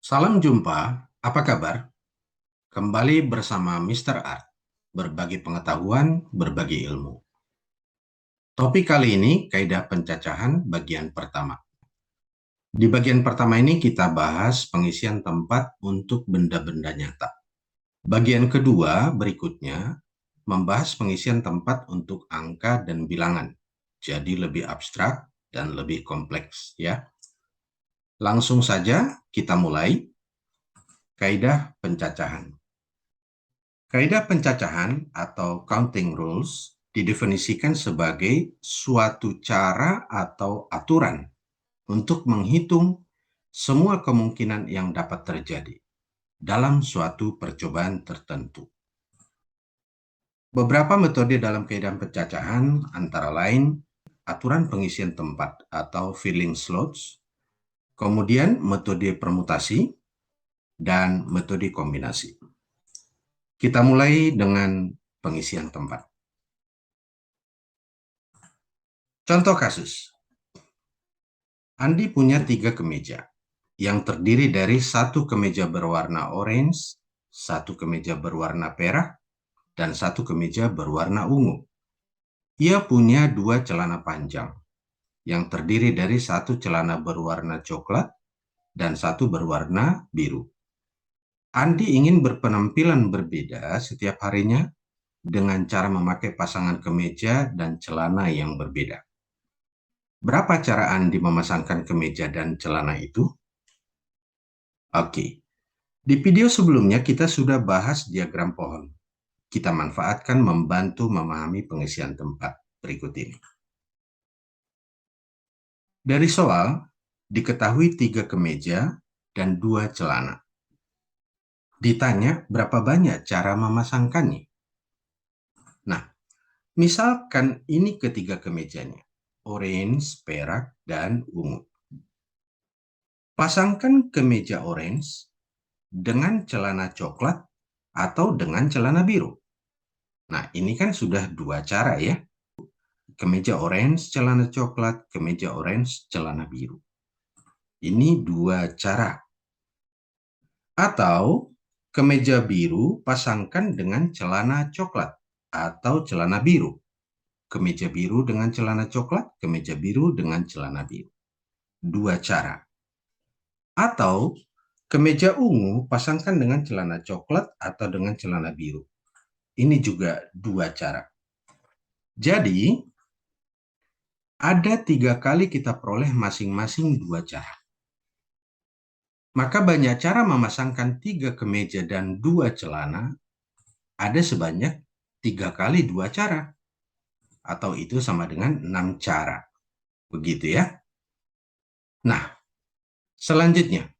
Salam jumpa, apa kabar? Kembali bersama Mr. Art, berbagi pengetahuan, berbagi ilmu. Topik kali ini, kaidah pencacahan bagian pertama. Di bagian pertama ini kita bahas pengisian tempat untuk benda-benda nyata. Bagian kedua berikutnya, membahas pengisian tempat untuk angka dan bilangan. Jadi lebih abstrak dan lebih kompleks, ya. Langsung saja kita mulai. Kaidah pencacahan. Kaidah pencacahan atau counting rules didefinisikan sebagai suatu cara atau aturan untuk menghitung semua kemungkinan yang dapat terjadi dalam suatu percobaan tertentu. Beberapa metode dalam kaidah pencacahan antara lain aturan pengisian tempat atau filling slots, kemudian metode permutasi, dan metode kombinasi. Kita mulai dengan pengisian tempat. Contoh kasus, Andi punya 3 kemeja yang terdiri dari satu kemeja berwarna orange, satu kemeja berwarna perak, dan satu kemeja berwarna ungu. Ia punya 2 celana panjang yang terdiri dari satu celana berwarna coklat dan satu berwarna biru. Andi ingin berpenampilan berbeda setiap harinya dengan cara memakai pasangan kemeja dan celana yang berbeda. Berapa cara Andi memasangkan kemeja dan celana itu? Oke, di video sebelumnya kita sudah bahas diagram pohon. Kita manfaatkan membantu memahami pengisian tempat berikut ini. Dari soal, diketahui 3 kemeja dan 2 celana. Ditanya berapa banyak cara memasangkannya. Nah, misalkan ini ketiga kemejanya, orange, perak, dan ungu. Pasangkan kemeja orange dengan celana coklat atau dengan celana biru. Nah, ini kan sudah 2 cara ya. Kemeja orange, celana coklat, kemeja orange, celana biru. Ini 2 cara. Atau kemeja biru pasangkan dengan celana coklat atau celana biru. Kemeja biru dengan celana coklat, kemeja biru dengan celana biru. 2 cara. Atau kemeja ungu pasangkan dengan celana coklat atau dengan celana biru. Ini juga 2 cara. Jadi, ada 3 kali kita peroleh masing-masing 2 cara. Maka banyak cara memasangkan 3 kemeja dan 2 celana, ada sebanyak 3 kali 2 cara. Atau itu sama dengan 6 cara. Begitu ya. Nah, selanjutnya,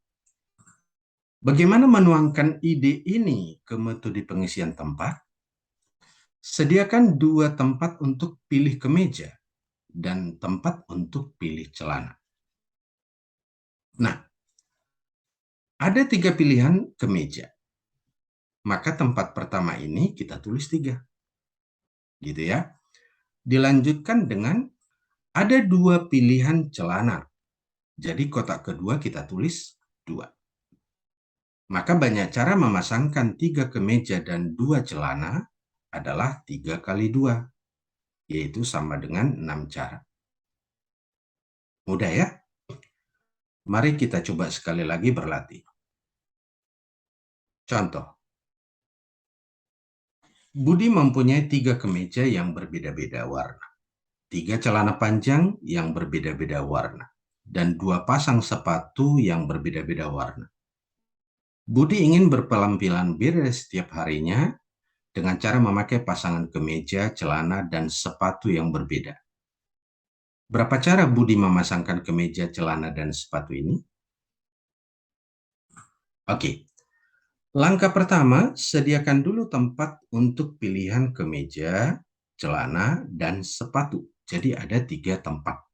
bagaimana menuangkan ide ini ke metode pengisian tempat? Sediakan 2 tempat untuk pilih kemeja dan tempat untuk pilih celana. Nah, ada 3 pilihan kemeja. Maka tempat pertama ini kita tulis 3. Gitu ya. Dilanjutkan dengan ada 2 pilihan celana. Jadi kotak kedua kita tulis 2. Maka banyak cara memasangkan 3 kemeja dan 2 celana adalah 3 kali 2. Yaitu sama dengan 6 cara. Mudah ya? Mari kita coba sekali lagi berlatih. Contoh. Budi mempunyai 3 kemeja yang berbeda-beda warna. 3 celana panjang yang berbeda-beda warna. Dan 2 pasang sepatu yang berbeda-beda warna. Budi ingin berpenampilan berbeda setiap harinya dengan cara memakai pasangan kemeja, celana, dan sepatu yang berbeda. Berapa cara Budi memasangkan kemeja, celana, dan sepatu ini? Oke. Langkah pertama, sediakan dulu tempat untuk pilihan kemeja, celana, dan sepatu. Jadi ada 3 tempat.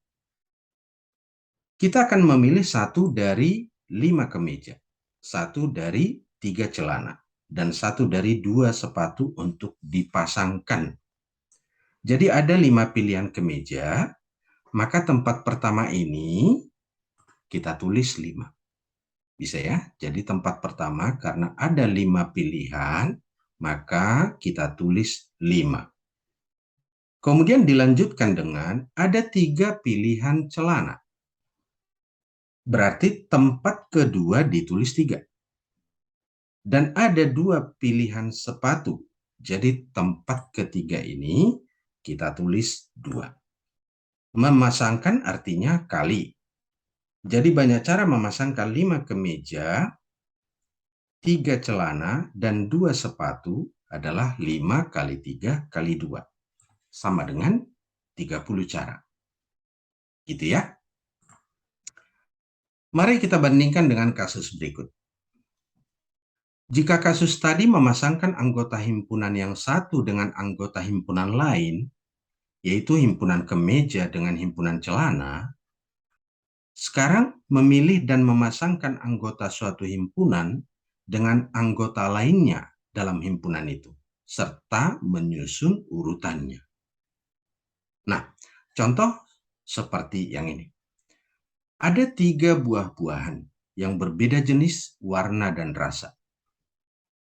Kita akan memilih 1 dari 5 kemeja, 1 dari 3 celana, dan 1 dari 2 sepatu untuk dipasangkan. Jadi ada 5 pilihan kemeja, maka tempat pertama ini kita tulis 5. Bisa ya? Jadi tempat pertama karena ada 5 pilihan, maka kita tulis 5. Kemudian dilanjutkan dengan ada 3 pilihan celana. Berarti tempat kedua ditulis 3. Dan ada 2 pilihan sepatu. Jadi tempat ketiga ini kita tulis 2. Memasangkan artinya kali. Jadi banyak cara memasangkan 5 kemeja, 3 celana, dan 2 sepatu adalah 5 kali 3 kali 2. Sama dengan 30 cara. Gitu ya. Mari kita bandingkan dengan kasus berikut. Jika kasus tadi memasangkan anggota himpunan yang satu dengan anggota himpunan lain, yaitu himpunan kemeja dengan himpunan celana, sekarang memilih dan memasangkan anggota suatu himpunan dengan anggota lainnya dalam himpunan itu, serta menyusun urutannya. Nah, contoh seperti yang ini. Ada 3 buah-buahan yang berbeda jenis, warna, dan rasa.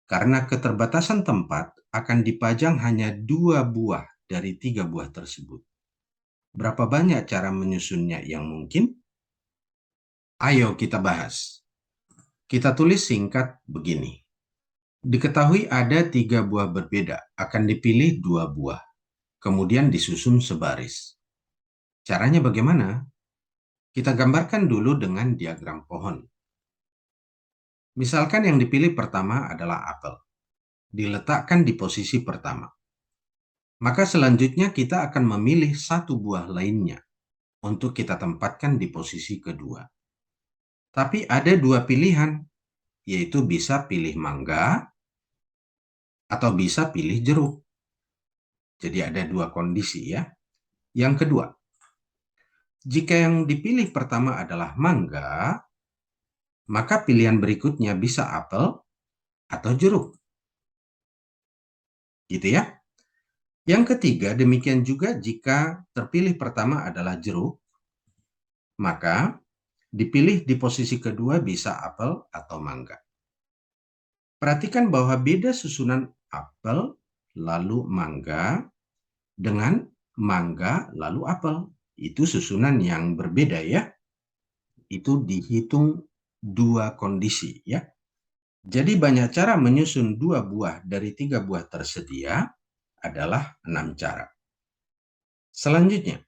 Karena keterbatasan tempat, akan dipajang hanya 2 buah dari 3 buah tersebut. Berapa banyak cara menyusunnya yang mungkin? Ayo kita bahas. Kita tulis singkat begini. Diketahui ada 3 buah berbeda, akan dipilih 2 buah, kemudian disusun sebaris. Caranya bagaimana? Kita gambarkan dulu dengan diagram pohon. Misalkan yang dipilih pertama adalah apel. Diletakkan di posisi pertama. Maka selanjutnya kita akan memilih 1 buah lainnya untuk kita tempatkan di posisi kedua. Tapi ada 2 pilihan, yaitu bisa pilih mangga atau bisa pilih jeruk. Jadi ada 2 kondisi ya. Yang kedua, jika yang dipilih pertama adalah mangga, maka pilihan berikutnya bisa apel atau jeruk. Gitu ya. Yang ketiga, demikian juga jika terpilih pertama adalah jeruk, maka dipilih di posisi kedua bisa apel atau mangga. Perhatikan bahwa beda susunan apel lalu mangga dengan mangga lalu apel. Itu susunan yang berbeda ya. Itu dihitung 2 kondisi ya. Jadi banyak cara menyusun 2 buah dari 3 buah tersedia adalah 6 cara. Selanjutnya,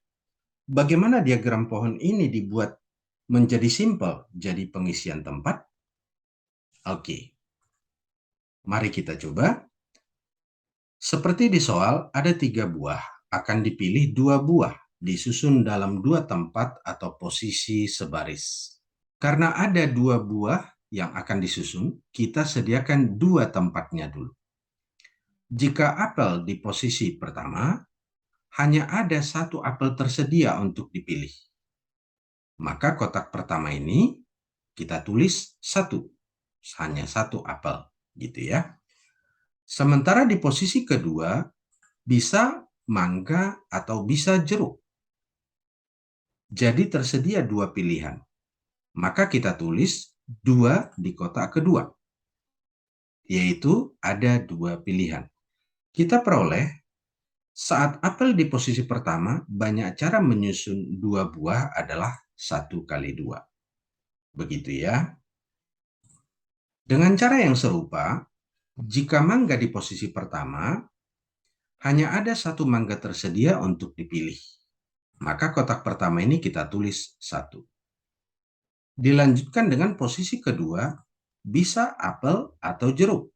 bagaimana diagram pohon ini dibuat menjadi simpel jadi pengisian tempat? Oke, mari kita coba. Seperti di soal, ada 3 buah, akan dipilih 2 buah, disusun dalam 2 tempat atau posisi sebaris. Karena ada 2 buah yang akan disusun, kita sediakan 2 tempatnya dulu. Jika apel di posisi pertama, hanya ada 1 apel tersedia untuk dipilih. Maka kotak pertama ini kita tulis 1, hanya 1 apel, gitu ya. Sementara di posisi kedua, bisa mangga atau bisa jeruk. Jadi tersedia 2 pilihan. Maka kita tulis 2 di kotak kedua. Yaitu ada 2 pilihan. Kita peroleh saat apel di posisi pertama, banyak cara menyusun 2 buah adalah 1 kali 2. Begitu ya. Dengan cara yang serupa, jika mangga di posisi pertama, hanya ada 1 mangga tersedia untuk dipilih. Maka kotak pertama ini kita tulis 1. Dilanjutkan dengan posisi kedua, bisa apel atau jeruk.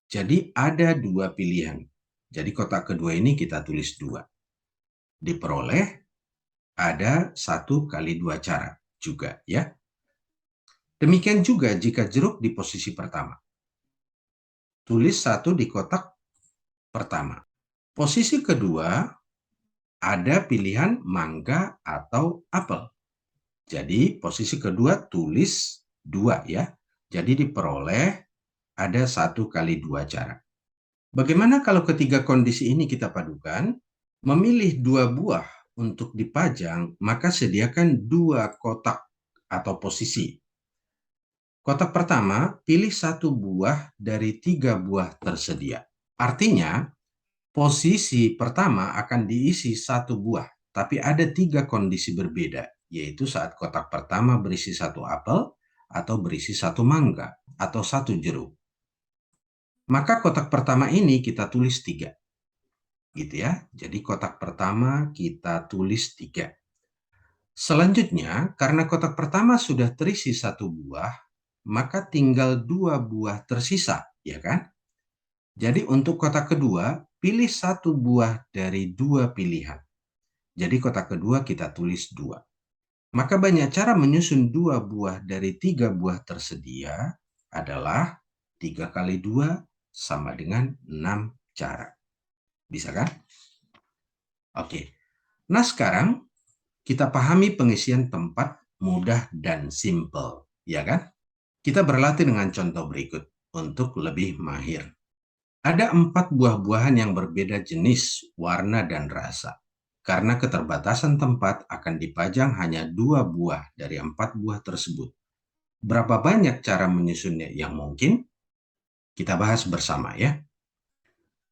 Jadi ada 2 pilihan. Jadi kotak kedua ini kita tulis 2. Diperoleh ada 1 kali 2 cara juga ya. Demikian juga jika jeruk di posisi pertama. Tulis 1 di kotak pertama. Posisi kedua ada pilihan mangga atau apel. Jadi posisi kedua tulis 2 ya. Jadi diperoleh ada 1 kali 2 cara. Bagaimana kalau ketiga kondisi ini kita padukan? Memilih 2 buah untuk dipajang, maka sediakan 2 kotak atau posisi. Kotak pertama, pilih satu buah dari 3 buah tersedia. Artinya, posisi pertama akan diisi satu buah, tapi ada 3 kondisi berbeda, yaitu saat kotak pertama berisi satu apel, atau berisi satu mangga, atau satu jeruk. Maka kotak pertama ini kita tulis 3. Gitu ya. Jadi kotak pertama kita tulis 3. Selanjutnya, karena kotak pertama sudah terisi satu buah, maka tinggal 2 buah tersisa, ya kan? Jadi untuk kotak kedua, pilih satu buah dari 2 pilihan. Jadi kotak kedua kita tulis 2. Maka banyak cara menyusun 2 buah dari 3 buah tersedia adalah 3 kali 2 sama dengan 6 cara. Bisa kan? Oke. Nah sekarang kita pahami pengisian tempat mudah dan simple, ya kan? Kita berlatih dengan contoh berikut untuk lebih mahir. Ada 4 buah-buahan yang berbeda jenis, warna, dan rasa. Karena keterbatasan tempat akan dipajang hanya 2 buah dari 4 buah tersebut. Berapa banyak cara menyusunnya yang mungkin? Kita bahas bersama ya.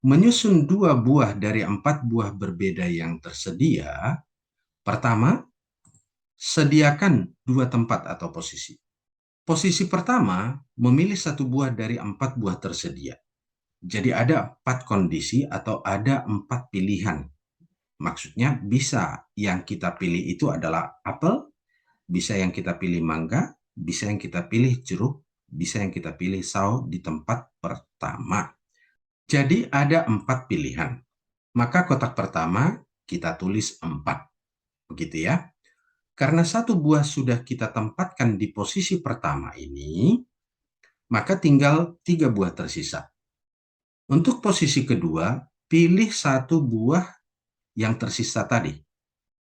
Menyusun 2 buah dari 4 buah berbeda yang tersedia. Pertama, sediakan 2 tempat atau posisi. Posisi pertama, memilih satu buah dari 4 buah tersedia. Jadi ada 4 kondisi atau ada 4 pilihan. Maksudnya bisa yang kita pilih itu adalah apel, bisa yang kita pilih mangga, bisa yang kita pilih jeruk, bisa yang kita pilih sawo di tempat pertama. Jadi ada 4 pilihan. Maka kotak pertama kita tulis 4. Begitu ya. Karena satu buah sudah kita tempatkan di posisi pertama ini, maka tinggal 3 buah tersisa. Untuk posisi kedua, pilih satu buah yang tersisa tadi.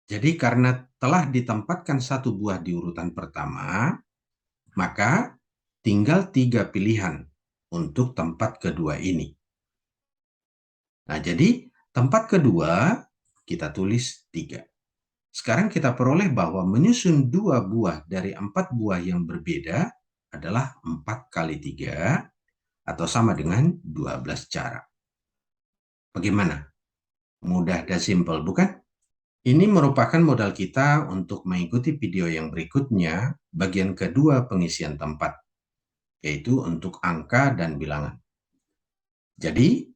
Jadi karena telah ditempatkan satu buah di urutan pertama, maka tinggal 3 pilihan untuk tempat kedua ini. Nah, jadi tempat kedua kita tulis 3. Sekarang kita peroleh bahwa menyusun 2 buah dari 4 buah yang berbeda adalah 4 kali 3 atau sama dengan 12 cara. Bagaimana? Mudah dan simpel, bukan? Ini merupakan modal kita untuk mengikuti video yang berikutnya, bagian kedua pengisian tempat, yaitu untuk angka dan bilangan. Jadi,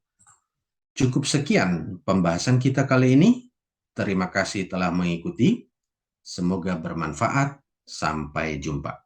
cukup sekian pembahasan kita kali ini. Terima kasih telah mengikuti. Semoga bermanfaat. Sampai jumpa.